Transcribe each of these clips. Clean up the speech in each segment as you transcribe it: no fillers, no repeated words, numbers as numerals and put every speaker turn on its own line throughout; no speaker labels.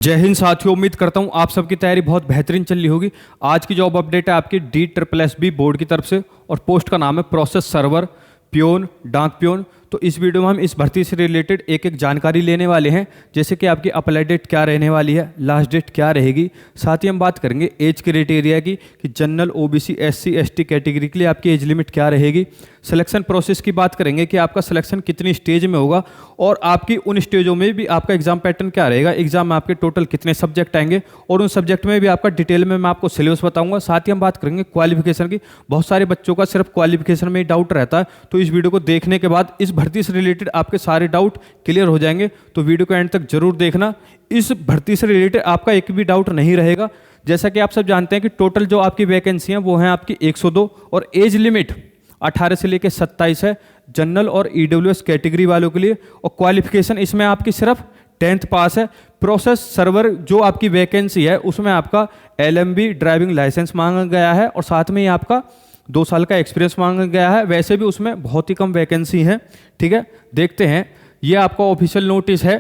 जय हिंद साथियों, उम्मीद करता हूं आप सबकी तैयारी बहुत बेहतरीन चल रही होगी। आज की जॉब अपडेट है आपकी DSSB बोर्ड की तरफ से और पोस्ट का नाम है प्रोसेस सर्वर प्योन डाक प्योन। तो इस वीडियो में हम इस भर्ती से रिलेटेड एक एक जानकारी लेने वाले हैं, जैसे कि आपकी अप्लाई डेट क्या रहने वाली है, लास्ट डेट क्या रहेगी। साथ ही हम बात करेंगे एज क्राइटेरिया की कि general OBC SC ST category के लिए आपकी एज लिमिट क्या रहेगी। सिलेक्शन प्रोसेस की बात करेंगे कि आपका सिलेक्शन कितनी स्टेज में होगा और आपकी उन स्टेजों में भी आपका एग्जाम पैटर्न क्या रहेगा। एग्जाम में आपके टोटल कितने सब्जेक्ट आएंगे और उन सब्जेक्ट में भी आपका डिटेल में मैं आपको सिलेबस बताऊंगा। साथ ही हम बात करेंगे क्वालिफिकेशन की। बहुत सारे बच्चों का सिर्फ क्वालिफिकेशन में ही डाउट रहता है, तो इस वीडियो को देखने के बाद इस भर्ती से रिलेटेड आपके सारे डाउट क्लियर हो जाएंगे। तो वीडियो को एंड तक जरूर देखना। इस भर्ती से रिलेटेड आपका एक भी डाउट नहीं रहेगा। जैसा कि आप सब जानते हैं कि टोटल जो आपकी वैकेंसी है वो है आपकी 102 और एज लिमिट 18 से लेकर 27 है जनरल और EWS कैटेगरी वालों के लिए। और क्वालिफिकेशन इसमें आपकी सिर्फ 10th पास है। प्रोसेस सर्वर जो आपकी वैकेंसी है उसमें आपका LMB ड्राइविंग लाइसेंस मांगा गया है और साथ में ही आपका 2 साल का एक्सपीरियंस मांगा गया है। वैसे भी उसमें बहुत ही कम वैकेंसी है। ठीक है, देखते हैं। ये आपका ऑफिशियल नोटिस है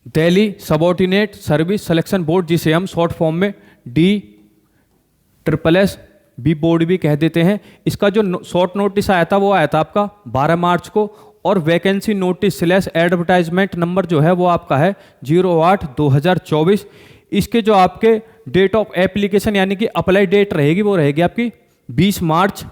Delhi subordinate service selection board, जिसे हम शॉर्ट फॉर्म में DSSB बोर्ड भी कह देते हैं। इसका जो शॉर्ट नोटिस आया था वो आया था आपका 12 मार्च को और वैकेंसी नोटिस / एडवर्टाइजमेंट नंबर जो है वो आपका है 08/2024। इसके जो आपके डेट ऑफ एप्लीकेशन यानी कि अप्लाई डेट रहेगी वो रहेगी आपकी 20 मार्च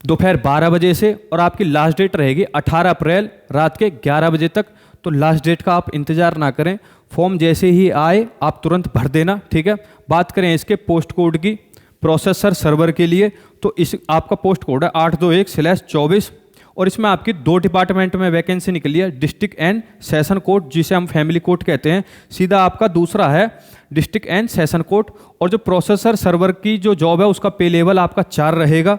दोपहर 12 बजे से और आपकी लास्ट डेट रहेगी 18 अप्रैल रात के 11 बजे तक। तो लास्ट डेट का आप इंतजार ना करें, फॉर्म जैसे ही आए आप तुरंत भर देना। ठीक है, बात करें इसके पोस्ट कोड की प्रोसेसर सर्वर के लिए, तो इस आपका पोस्ट कोड है 821/24 और इसमें आपकी 2 डिपार्टमेंट में वैकेंसी निकली है, डिस्ट्रिक्ट एंड सेशन कोर्ट जिसे हम फैमिली कोर्ट कहते हैं। सीधा आपका दूसरा है डिस्ट्रिक्ट एंड सेशन कोर्ट। और जो प्रोसेसर सर्वर की जो जॉब है उसका पे लेवल आपका 4 रहेगा।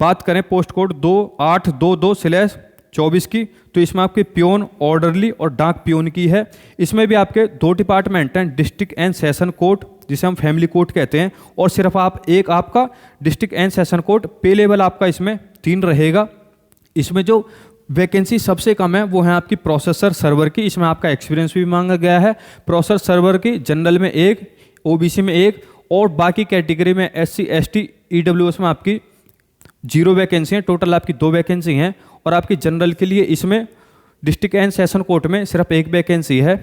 बात करें पोस्ट कोड 2822/24 की, तो इसमें आपके प्योन ऑर्डरली और डाक प्योन की है। इसमें भी आपके 2 डिपार्टमेंट हैं, डिस्ट्रिक्ट एंड सेशन कोर्ट जिसे हम फैमिली कोर्ट कहते हैं और सिर्फ एक आपका डिस्ट्रिक्ट एंड सेशन कोर्ट। पे लेवल आपका इसमें 3 रहेगा। इसमें जो वैकेंसी सबसे कम है वो है आपकी प्रोसेसर सर्वर की। इसमें आपका एक्सपीरियंस भी मांगा गया है। प्रोसेसर सर्वर की जनरल में 1, OBC में 1 और बाकी कैटेगरी में SC ST EWS में आपकी 0 वैकेंसी है। टोटल आपकी 2 वैकेंसी हैं और आपकी जनरल के लिए इसमें डिस्ट्रिक्ट एंड सेशन कोर्ट में सिर्फ 1 वैकेंसी है।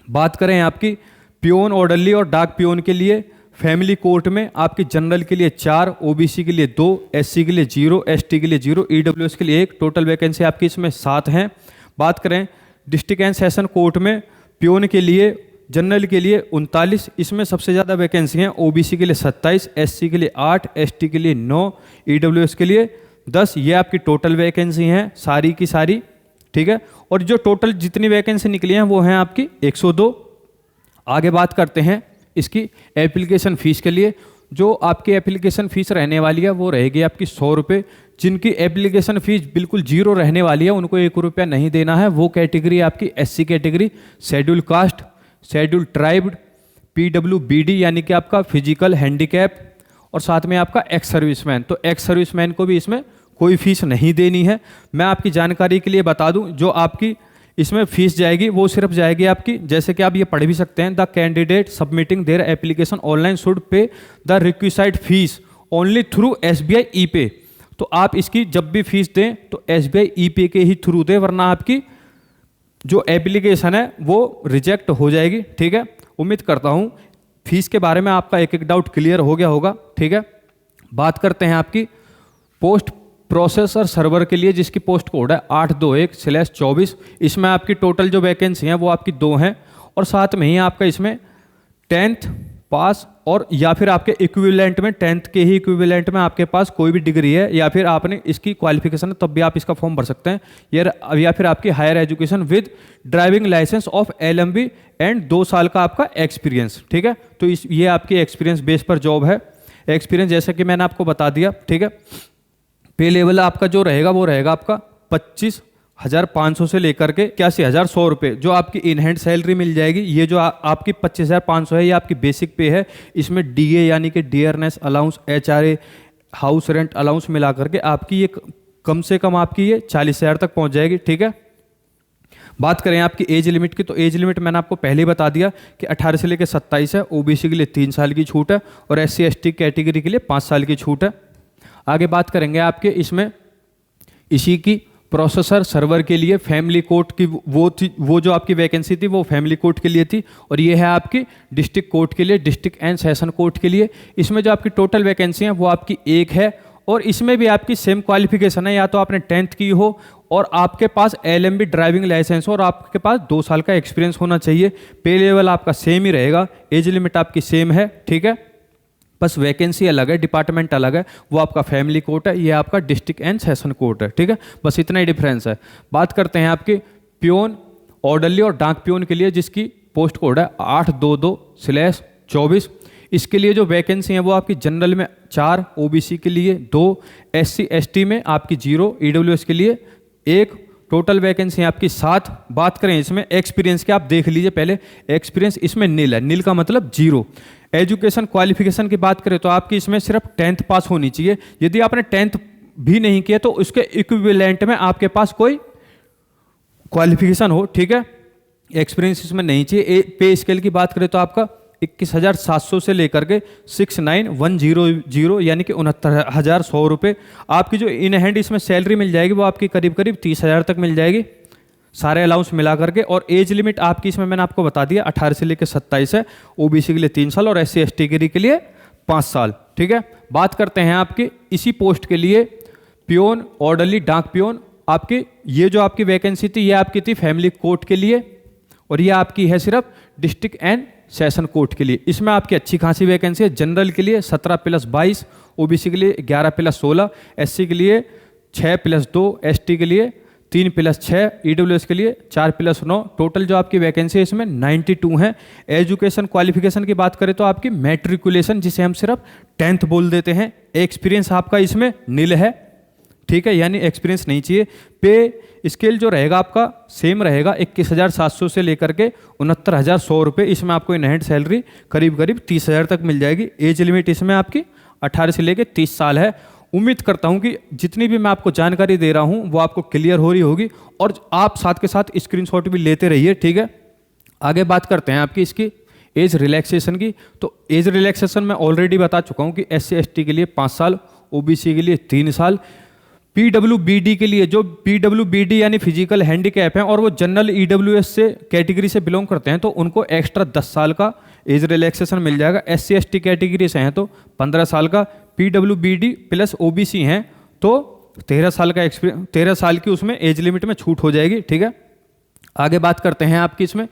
बात करें आपकी प्योन ऑर्डरली और डाक प्योन के लिए, फैमिली कोर्ट में आपकी जनरल के लिए 4, OBC के लिए 2, SC के लिए 0, ST के लिए 0, EWS के लिए 1। टोटल वैकेंसी आपकी इसमें 7 हैं। बात करें डिस्ट्रिक्ट एंड सेशन कोर्ट में, प्योन के लिए जनरल के लिए 39, इसमें सबसे ज़्यादा वैकेंसी हैं। OBC के लिए 27, SC के लिए 8, ST के लिए 9, EWS के लिए 10। ये आपकी टोटल वैकेंसी हैं सारी की सारी। ठीक है, और जो टोटल जितनी वैकेंसी निकली हैं वो हैं आपकी 102। आगे बात करते हैं इसकी एप्लीकेशन फ़ीस के लिए। जो आपकी एप्लीकेशन फ़ीस रहने वाली है वो रहेगी आपकी 100 रुपये। जिनकी एप्लीकेशन फ़ीस बिल्कुल 0 रहने वाली है उनको 1 रुपया नहीं देना है। वो कैटेगरी आपकी SC category, schedule caste, schedule tribed, PWBD यानी कि आपका फिजिकल हैंडीकैप और साथ में आपका एक्स सर्विसमैन। तो एक्स सर्विसमैन को भी इसमें कोई फीस नहीं देनी है। मैं आपकी जानकारी के लिए बता दूं, जो आपकी इसमें फीस जाएगी वो सिर्फ जाएगी आपकी, जैसे कि आप ये पढ़ भी सकते हैं, the candidate submitting their application online should pay the requisite fees only through SBI E-Pay। तो आप इसकी जब भी फीस दें तो SBI E-Pay के ही थ्रू दें, वरना आपकी जो एप्लीकेशन है वो रिजेक्ट हो जाएगी। ठीक है, उम्मीद करता हूँ फीस के बारे में आपका एक डाउट क्लियर हो गया होगा। ठीक है, बात करते हैं आपकी पोस्ट प्रोसेसर सर्वर के लिए, जिसकी पोस्ट कोड है 821/24। इसमें आपकी टोटल जो वैकेंसी हैं वो आपकी 2 हैं और साथ में ही आपका इसमें 10th पास और या फिर आपके इक्विवेलेंट में 10th के ही इक्विवेलेंट में आपके पास कोई भी डिग्री है या फिर आपने इसकी क्वालिफिकेशन है तब भी आप इसका फॉर्म भर सकते हैं। या फिर आपकी higher education with driving licence of LMB and 2 साल का आपका एक्सपीरियंस। ठीक है, तो ये आपकी एक्सपीरियंस बेस पर जॉब है। एक्सपीरियंस जैसा कि मैंने आपको बता दिया। ठीक है, पे लेवल आपका जो रहेगा वो रहेगा आपका 25,500 से लेकर के 81,100 रुपये जो आपकी इन हैंड सैलरी मिल जाएगी। ये जो आपकी 25,500 है ये आपकी बेसिक पे है। इसमें DA यानी कि dearness allowance, HRA, house rent allowance मिला करके आपकी ये कम से कम आपकी ये 40,000 तक पहुंच जाएगी। ठीक है, बात करें आपकी एज लिमिट की, तो एज लिमिट मैंने आपको पहले ही बता दिया कि 18 से लेकर 27 है। ओबीसी के लिए 3 साल की छूट है और SC ST कैटेगरी के लिए 5 साल की छूट है। आगे बात करेंगे आपके इसमें इसी की प्रोसेसर सर्वर के लिए फैमिली कोर्ट की वो जो आपकी वैकेंसी थी वो फैमिली कोर्ट के लिए थी, और ये है आपकी डिस्ट्रिक्ट कोर्ट के लिए, डिस्ट्रिक्ट एंड सेशन कोर्ट के लिए। इसमें जो आपकी टोटल वैकेंसी है वो आपकी एक है, और इसमें भी आपकी सेम क्वालिफिकेशन है, या तो आपने 10th की हो और आपके पास LMB ड्राइविंग लाइसेंस हो और आपके पास 2 साल का एक्सपीरियंस होना चाहिए। पे लेवल आपका सेम ही रहेगा, एज लिमिट आपकी सेम है, ठीक है, बस वैकेंसी अलग है, डिपार्टमेंट अलग है। वो आपका फैमिली कोर्ट है, ये आपका डिस्ट्रिक्ट एंड सेशन कोर्ट है, ठीक है, बस इतना ही डिफरेंस है। बात करते हैं आपके प्योन, ऑर्डरली और डाक प्योन के लिए, जिसकी पोस्ट कोड है 822/24। इसके लिए जो वैकेंसी है वो आपकी जनरल में 4, OBC के लिए 2, SC ST में आपकी 0, EWS के लिए 1, टोटल वैकेंसी आपकी 7। बात करें इसमें एक्सपीरियंस की, आप देख लीजिए पहले, एक्सपीरियंस इसमें नील है, नील का मतलब 0। एजुकेशन क्वालिफिकेशन की बात करें तो आपकी इसमें सिर्फ 10th पास होनी चाहिए। यदि आपने 10th भी नहीं किया तो उसके इक्विवेलेंट में आपके पास कोई क्वालिफिकेशन हो, ठीक है, एक्सपीरियंस इसमें नहीं चाहिए। पे स्केल की बात करें तो आपका 21,700 से लेकर के 69,100 यानी कि 69,100 रुपये आपकी जो इन हैंड इसमें सैलरी मिल जाएगी, वो आपकी करीब करीब 30,000 तक मिल जाएगी, सारे अलाउंस मिला करके। और एज लिमिट आपकी इसमें मैंने आपको बता दिया 18 से लेकर 27 है, OBC के लिए 3 साल और SC ST के लिए 5 साल, ठीक है। बात करते हैं आपके इसी पोस्ट के लिए प्योन, ऑर्डरली, डाक प्योन। आपकी ये जो आपकी वैकेंसी थी ये आपकी थी फैमिली कोर्ट के लिए, और ये आपकी है सिर्फ डिस्ट्रिक्ट एंड सेशन कोर्ट के लिए। इसमें आपकी अच्छी खासी वैकेंसी है। जनरल के लिए 17+22, OBC के लिए 11+16, SC के लिए 6+2, ST के लिए 3+6, EWS के लिए 4+9। टोटल जो आपकी वैकेंसी है इसमें 92 है। एजुकेशन क्वालिफिकेशन की बात करें तो आपकी मैट्रिकुलेशन, जिसे हम सिर्फ 10th बोल देते हैं। एक्सपीरियंस आपका इसमें नील है, ठीक है, यानी एक्सपीरियंस नहीं चाहिए। पे स्केल जो रहेगा आपका सेम रहेगा, 21,700 से लेकर के 69,100 रुपये। इसमें आपको इन हैंड सैलरी करीब करीब 30,000 तक मिल जाएगी। एज लिमिट इसमें आपकी 18 से लेकर 30 साल है। उम्मीद करता हूं कि जितनी भी मैं आपको जानकारी दे रहा हूं वो आपको क्लियर हो रही होगी, और आप साथ के साथ स्क्रीनशॉट भी लेते रहिए, ठीक है। आगे बात करते हैं आपकी इसकी एज रिलैक्सेशन की। तो एज रिलैक्सेशन मैं ऑलरेडी बता चुका हूं कि SC ST के लिए 5 साल, OBC के लिए 3 साल, PWBD के लिए, जो PWBD यानी फिजिकल हैंडीकैप हैं और वो जनरल EWS से कैटेगरी से बिलोंग करते हैं, तो उनको एक्स्ट्रा 10 साल का एज रिलैक्सेशन मिल जाएगा। SC ST कैटेगरी से हैं तो 15 साल का, PWBD प्लस OBC हैं तो 13 साल का एक्सपीरियंस, 13 साल की उसमें एज लिमिट में छूट हो जाएगी, ठीक है। आगे बात करते हैं आपकी इसमें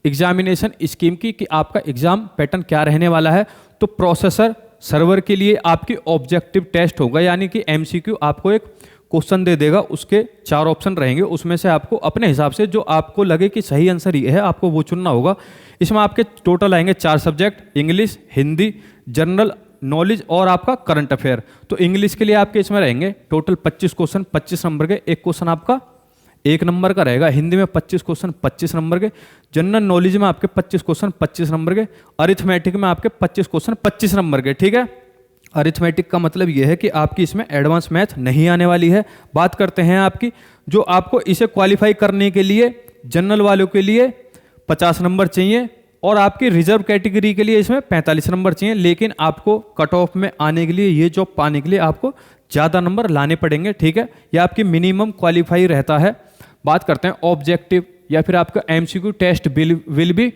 एग्जामिनेशन स्कीम की, कि आपका एग्जाम पैटर्न क्या रहने वाला है। तो प्रोसेसर सर्वर के लिए आपकी ऑब्जेक्टिव टेस्ट होगा, यानी कि MCQ आपको एक क्वेश्चन दे देगा, उसके 4 ऑप्शन रहेंगे, उसमें से आपको अपने हिसाब से जो आपको लगे कि सही आंसर ये है आपको वो चुनना होगा। इसमें आपके टोटल आएंगे 4 subject, English, Hindi, general knowledge और आपका करंट अफेयर। तो इंग्लिश के लिए आपके इसमें रहेंगे टोटल 25 क्वेश्चन 25 नंबर के, एक क्वेश्चन आपका 1 नंबर का रहेगा। हिंदी में 25 क्वेश्चन 25 नंबर के, जनरल नॉलेज में आपके 25 क्वेश्चन 25 नंबर के, अरिथमेटिक में आपके 25 क्वेश्चन 25 नंबर के, ठीक है। अरिथमेटिक का मतलब यह है कि आपकी इसमें एडवांस मैथ नहीं आने वाली है। बात करते हैं आपकी जो आपको इसे क्वालिफाई करने के लिए जनरल वालों के लिए 50 नंबर चाहिए और आपकी रिजर्व कैटेगरी के लिए इसमें 45 नंबर चाहिए, लेकिन आपको कट ऑफ में आने के लिए, ये जॉब पाने के लिए आपको ज़्यादा नंबर लाने पड़ेंगे, ठीक है। यह आपकी मिनिमम क्वालिफाई रहता है। बात करते हैं ऑब्जेक्टिव या फिर आपका MCQ test will be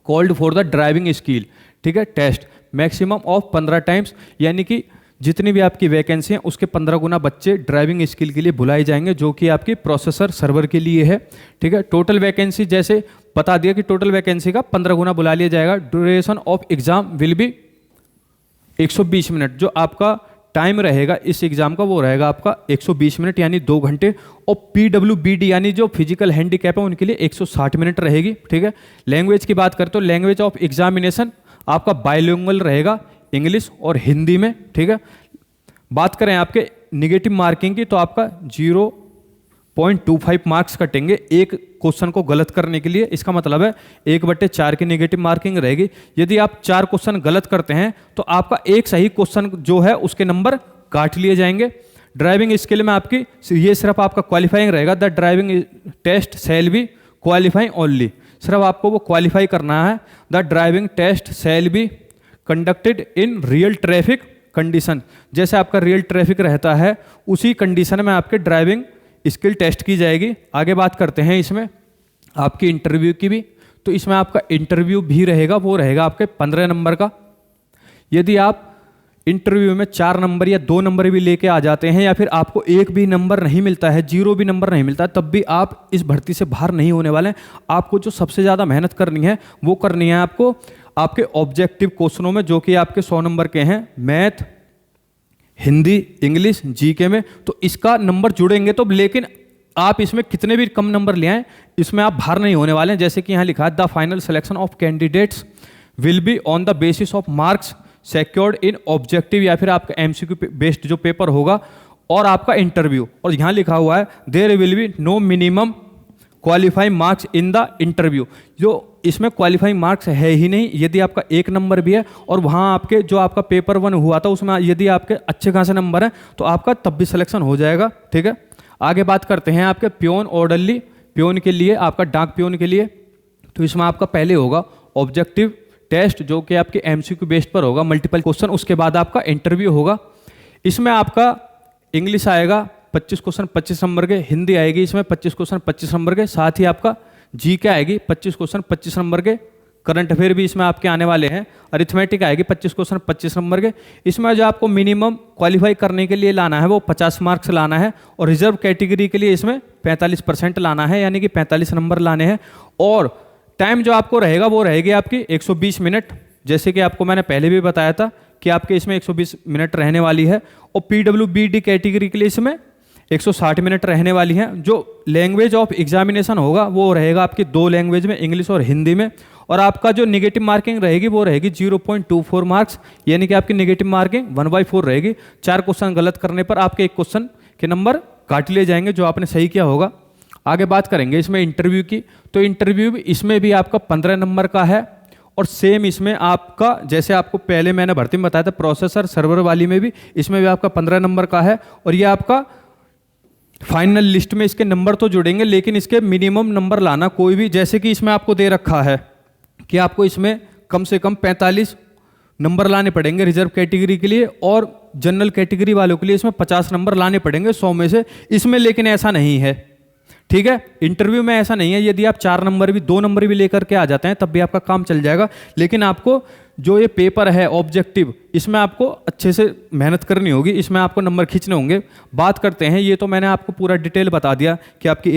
called for the driving skill, ठीक है। टेस्ट मैक्सिमम ऑफ 15 टाइम्स, यानी कि जितनी भी आपकी वैकेंसी है उसके 15 गुना बच्चे ड्राइविंग स्किल के लिए बुलाए जाएंगे, जो कि आपकी प्रोसेसर सर्वर के लिए है, ठीक है। टोटल वैकेंसी जैसे बता दिया कि टोटल वैकेंसी का 15 गुना बुला लिया जाएगा। Duration of exam will be 120 minute, जो आपका टाइम रहेगा इस एग्जाम का वो रहेगा आपका 120 मिनट यानी 2 घंटे। और PWBD यानी जो फिजिकल हैंडीकैप है उनके लिए 160 मिनट रहेगी, ठीक है। लैंग्वेज की बात करें तो लैंग्वेज ऑफ एग्जामिनेशन आपका बायलिंगुअल रहेगा, इंग्लिश और हिंदी में, ठीक है। बात करें आपके निगेटिव मार्किंग की तो आपका 0.25 मार्क्स कटेंगे एक क्वेश्चन को गलत करने के लिए। इसका मतलब है 1/4 की नेगेटिव मार्किंग रहेगी। यदि आप 4 क्वेश्चन गलत करते हैं तो आपका एक सही क्वेश्चन जो है उसके नंबर काट लिए जाएंगे। ड्राइविंग स्किल में आपकी ये सिर्फ आपका क्वालिफाइंग रहेगा, the driving test shall be qualifying only, सिर्फ आपको वो क्वालिफाई करना है। The driving test shall be conducted in real traffic condition, जैसे आपका रियल ट्रैफिक रहता है उसी कंडीशन में आपके ड्राइविंग स्किल टेस्ट की जाएगी। आगे बात करते हैं इसमें आपकी इंटरव्यू की भी, तो इसमें आपका इंटरव्यू भी रहेगा, वो रहेगा आपके 15 नंबर का। यदि आप इंटरव्यू में 4 नंबर या 2 नंबर भी लेके आ जाते हैं, या फिर आपको एक भी नंबर नहीं मिलता है, 0 भी नंबर नहीं मिलता है, तब भी आप इस भर्ती से बाहर नहीं होने वाले हैं। आपको जो सबसे ज़्यादा मेहनत करनी है वो करनी है आपको आपके ऑब्जेक्टिव क्वेश्चनों में, जो कि आपके 100 नंबर के हैं, मैथ, हिंदी, इंग्लिश, जीके में। तो इसका नंबर जुड़ेंगे तो, लेकिन आप इसमें कितने भी कम नंबर ले आए, इसमें आप बाहर नहीं होने वाले हैं। जैसे कि यहाँ लिखा है, the final selection of candidates will be on the basis of marks secured in objective, या फिर आपका एमसीक्यू बेस्ड जो पेपर होगा और आपका इंटरव्यू। और यहाँ लिखा हुआ है there will be no minimum qualifying marks in the interview, जो इसमें क्वालिफाइंग मार्क्स है ही नहीं। यदि आपका 1 नंबर भी है और वहाँ आपके जो आपका पेपर 1 हुआ था उसमें यदि आपके अच्छे खासे नंबर हैं तो आपका तब भी सिलेक्शन हो जाएगा, ठीक है। आगे बात करते हैं आपके प्योन ऑर्डरली, प्योन के लिए, आपका डाक प्योन के लिए। तो इसमें आपका पहले होगा ऑब्जेक्टिव टेस्ट, जो कि आपके एमसीक्यू बेस्ड पर होगा, मल्टीपल क्वेश्चन। उसके बाद आपका इंटरव्यू होगा। इसमें आपका इंग्लिश आएगा 25 क्वेश्चन 25 नंबर के, हिंदी आएगी इसमें 25 क्वेश्चन 25 नंबर के, साथ ही आपका जीके आएगी 25 क्वेश्चन 25 नंबर के, करंट अफेयर भी इसमें आपके आने वाले हैं, अरिथमेटिक आएगी 25 क्वेश्चन 25 नंबर के। इसमें जो आपको मिनिमम क्वालिफाई करने के लिए लाना है वो 50 मार्क्स लाना है, और रिजर्व कैटेगरी के लिए इसमें 45% लाना है, यानी कि 45 नंबर लाने हैं। और टाइम जो आपको रहेगा वो रहेगी आपकी 120 मिनट, जैसे कि आपको मैंने पहले भी बताया था कि आपके इसमें 120 मिनट रहने वाली है। और PWBD कैटेगरी के लिए इसमें 160 मिनट रहने वाली हैं। जो लैंग्वेज ऑफ एग्जामिनेशन होगा वो रहेगा आपकी 2 लैंग्वेज में, इंग्लिश और हिंदी में। और आपका जो नेगेटिव मार्किंग रहेगी वो रहेगी 0.24 मार्क्स, यानी कि आपकी नेगेटिव मार्किंग 1/4 रहेगी। 4 क्वेश्चन गलत करने पर आपके 1 क्वेश्चन के नंबर काट लिए जाएंगे जो आपने सही किया होगा। आगे बात करेंगे इसमें इंटरव्यू की, तो इंटरव्यू इसमें भी आपका 15 नंबर का है। और सेम इसमें आपका, जैसे आपको पहले मैंने भर्ती में बताया था प्रोसेसर सर्वर वाली में भी, इसमें भी आपका 15 नंबर का है। और ये आपका फाइनल लिस्ट में इसके नंबर तो जुड़ेंगे, लेकिन इसके मिनिमम नंबर लाना कोई भी, जैसे कि इसमें आपको दे रखा है कि आपको इसमें कम से कम 45 नंबर लाने पड़ेंगे रिजर्व कैटेगरी के लिए, और जनरल कैटेगरी वालों के लिए इसमें 50 नंबर लाने पड़ेंगे 100 में से। इसमें लेकिन ऐसा नहीं है, ठीक है। इंटरव्यू में ऐसा नहीं है, यदि आप 4 नंबर भी 2 नंबर भी लेकर के आ जाते हैं तब भी आपका काम चल जाएगा। लेकिन आपको जो ये पेपर है ऑब्जेक्टिव, इसमें आपको अच्छे से मेहनत करनी होगी, इसमें आपको नंबर खींचने होंगे। बात करते हैं, ये तो मैंने आपको पूरा डिटेल बता दिया कि आपकी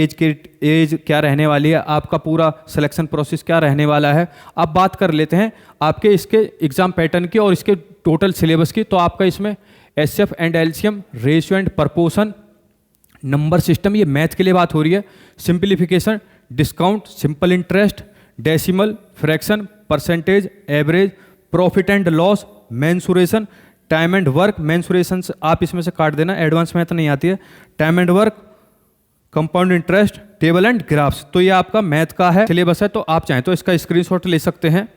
एज क्या रहने वाली है, आपका पूरा सिलेक्शन प्रोसेस क्या रहने वाला है। अब बात कर लेते हैं आपके इसके एग्जाम पैटर्न की और इसके टोटल सिलेबस की। तो आपका इसमें SF and LCM, ratio and proportion, number system, ये मैथ के लिए बात हो रही है, simplification, discount, simple interest, decimal, fraction, percentage, average, profit and loss, mensuration, time and work. Mensuration आप इसमें से काट देना, एडवांस मैथ नहीं आती है। Time and work, compound interest, table and graphs. तो ये आपका मैथ का है सिलेबस है, तो आप चाहें तो इसका स्क्रीनशॉट ले सकते हैं।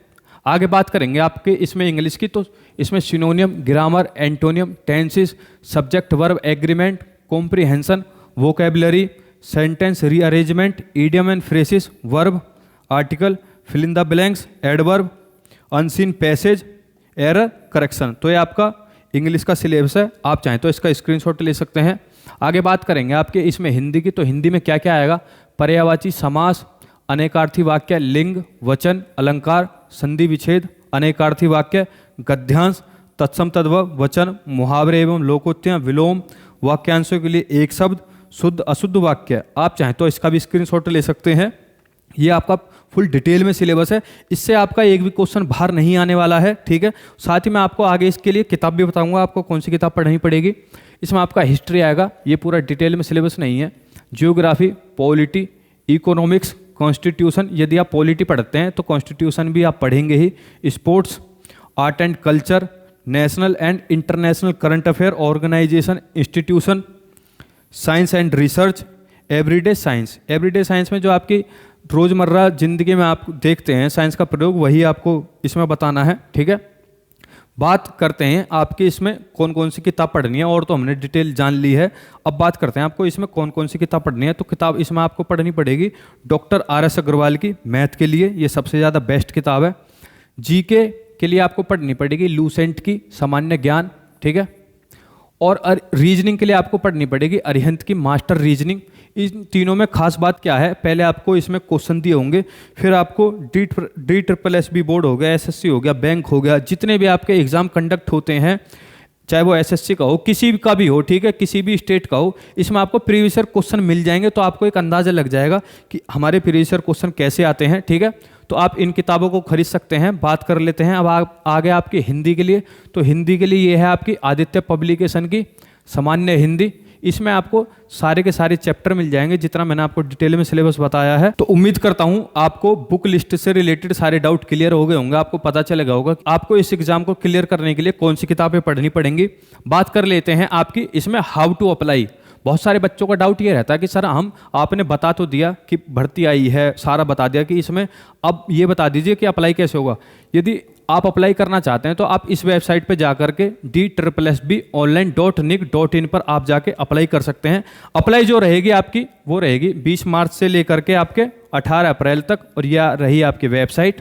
आगे बात करेंगे आपके इसमें इंग्लिश की, तो इसमें synonym, grammar, antonym, tenses, subject verb agreement, comprehension, vocabulary, sentence rearrangement, idiom and phrases, verb, article, fill in the blanks, adverb, unseen passage, error correction. तो ये आपका इंग्लिश का सिलेबस है, आप चाहें तो इसका स्क्रीनशॉट ले सकते हैं। आगे बात करेंगे आपके इसमें हिंदी की, तो हिंदी में क्या क्या आएगा, पर्यायवाची समास, अनेकार्थी वाक्य, लिंग, वचन, अलंकार, संधि विच्छेद, अनेकार्थी वाक्य, गद्यांश, तत्सम तद्भव, वचन, मुहावरे एवं लोकोक्तियां, विलोम, वाक्यांशों के लिए एक शब्द, शुद्ध अशुद्ध वाक्य। आप चाहें तो इसका भी स्क्रीनशॉट ले सकते हैं। ये आपका फुल डिटेल में सिलेबस है, इससे आपका एक भी क्वेश्चन बाहर नहीं आने वाला है, ठीक है। साथ ही मैं आपको आगे इसके लिए किताब भी बताऊंगा, आपको कौन सी किताब पढ़नी पड़ेगी। इसमें आपका हिस्ट्री आएगा, ये पूरा डिटेल में सिलेबस नहीं है। जियोग्राफी, पॉलिटी, इकोनॉमिक्स, कॉन्स्टिट्यूशन, यदि आप पॉलिटी पढ़ते हैं तो कॉन्स्टिट्यूशन भी आप पढ़ेंगे ही। Sports, art and culture, national and international current affair, organisation, institution, science and research, everyday science. Everyday science में जो आपकी रोज़मर्रा ज़िंदगी में आप देखते हैं साइंस का प्रयोग, वही आपको इसमें बताना है, ठीक है। बात करते हैं आपकी इसमें कौन कौन सी किताब पढ़नी है, और तो हमने डिटेल जान ली है। अब बात करते हैं आपको इसमें कौन कौन सी किताब पढ़नी है। तो किताब इसमें आपको पढ़नी पड़ेगी डॉक्टर RS अग्रवाल की मैथ के लिए, ये सबसे ज़्यादा बेस्ट किताब है। जीके के लिए आपको पढ़नी पड़ेगी लूसेंट की सामान्य ज्ञान, ठीक है। और रीजनिंग के लिए आपको पढ़नी पड़ेगी अरिहंत की मास्टर रीजनिंग। इन तीनों में खास बात क्या है, पहले आपको इसमें क्वेश्चन दिए होंगे, फिर आपको DSSB बोर्ड हो गया, SSC हो गया, बैंक हो गया, जितने भी आपके एग्जाम कंडक्ट होते हैं, चाहे वो SSC का हो, किसी का भी हो, ठीक है, किसी भी स्टेट का हो, इसमें आपको प्रीवियस ईयर क्वेश्चन मिल जाएंगे। तो आपको एक अंदाजा लग जाएगा कि हमारे प्रीवियस ईयर क्वेश्चन कैसे आते हैं, ठीक है। तो आप इन किताबों को खरीद सकते हैं। बात कर लेते हैं अब आगे आपकी हिंदी के लिए। तो हिंदी के लिए ये है आपकी आदित्य पब्लिकेशन की सामान्य हिंदी। इसमें आपको सारे के सारे चैप्टर मिल जाएंगे, जितना मैंने आपको डिटेल में सिलेबस बताया है। तो उम्मीद करता हूं आपको बुक लिस्ट से रिलेटेड सारे डाउट क्लियर हो गए होंगे, आपको पता चलेगा होगा कि आपको इस एग्जाम को क्लियर करने के लिए कौन सी किताबें पढ़नी पड़ेंगी। बात कर लेते हैं आपकी इसमें हाउ टू अप्लाई। बहुत सारे बच्चों का डाउट ये रहता है कि सर आपने बता तो दिया कि भर्ती आई है, सारा बता दिया कि इसमें अब ये बता दीजिए कि अप्लाई कैसे होगा। यदि आप अप्लाई करना चाहते हैं तो आप इस वेबसाइट पे जा करके DSSBonline.nic.in पर आप जाके अप्लाई कर सकते हैं। अप्लाई जो रहेगी आपकी वो रहेगी 20 मार्च से लेकर के आपके 18 अप्रैल तक, और यह रही आपकी वेबसाइट।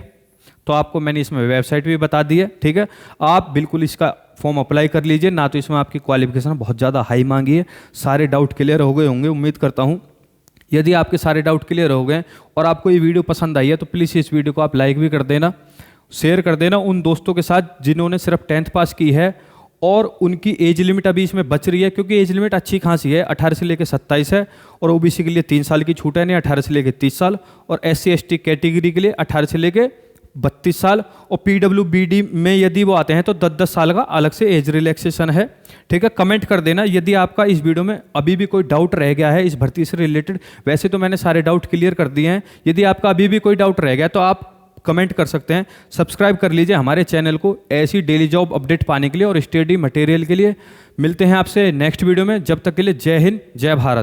तो आपको मैंने इसमें वेबसाइट भी बता दी है, ठीक है। आप बिल्कुल इसका फॉर्म अप्लाई कर लीजिए ना। तो इसमें आपकी क्वालिफिकेशन बहुत ज़्यादा हाई मांगी है। सारे डाउट क्लियर हो गए होंगे उम्मीद करता हूँ। यदि आपके सारे डाउट क्लियर हो गए और आपको ये वीडियो पसंद आई है तो प्लीज़ इस वीडियो को आप लाइक भी कर देना, शेयर कर देना उन दोस्तों के साथ जिन्होंने सिर्फ 10th पास की है और उनकी एज लिमिट अभी इसमें बच रही है, क्योंकि एज लिमिट अच्छी खासी है, 18 से लेकर 27 है। और OBC के लिए 3 साल की छूट है, नहीं 18 से लेकर 30 साल, और SC ST कैटेगरी के लिए 18 से लेकर 32 साल, और PWBD में यदि वो आते हैं तो 10-10 साल का अलग से एज रिलैक्सेशन है, ठीक है। कमेंट कर देना यदि आपका इस वीडियो में अभी भी कोई डाउट रह गया है इस भर्ती से रिलेटेड। वैसे तो मैंने सारे डाउट क्लियर कर दिए हैं, यदि आपका अभी भी कोई डाउट रह गया तो आप कमेंट कर सकते हैं। सब्सक्राइब कर लीजिए हमारे चैनल को ऐसी डेली जॉब अपडेट पाने के लिए और स्टडी मटेरियल के लिए। मिलते हैं आपसे नेक्स्ट वीडियो में, जब तक के लिए जय हिंद जय भारत।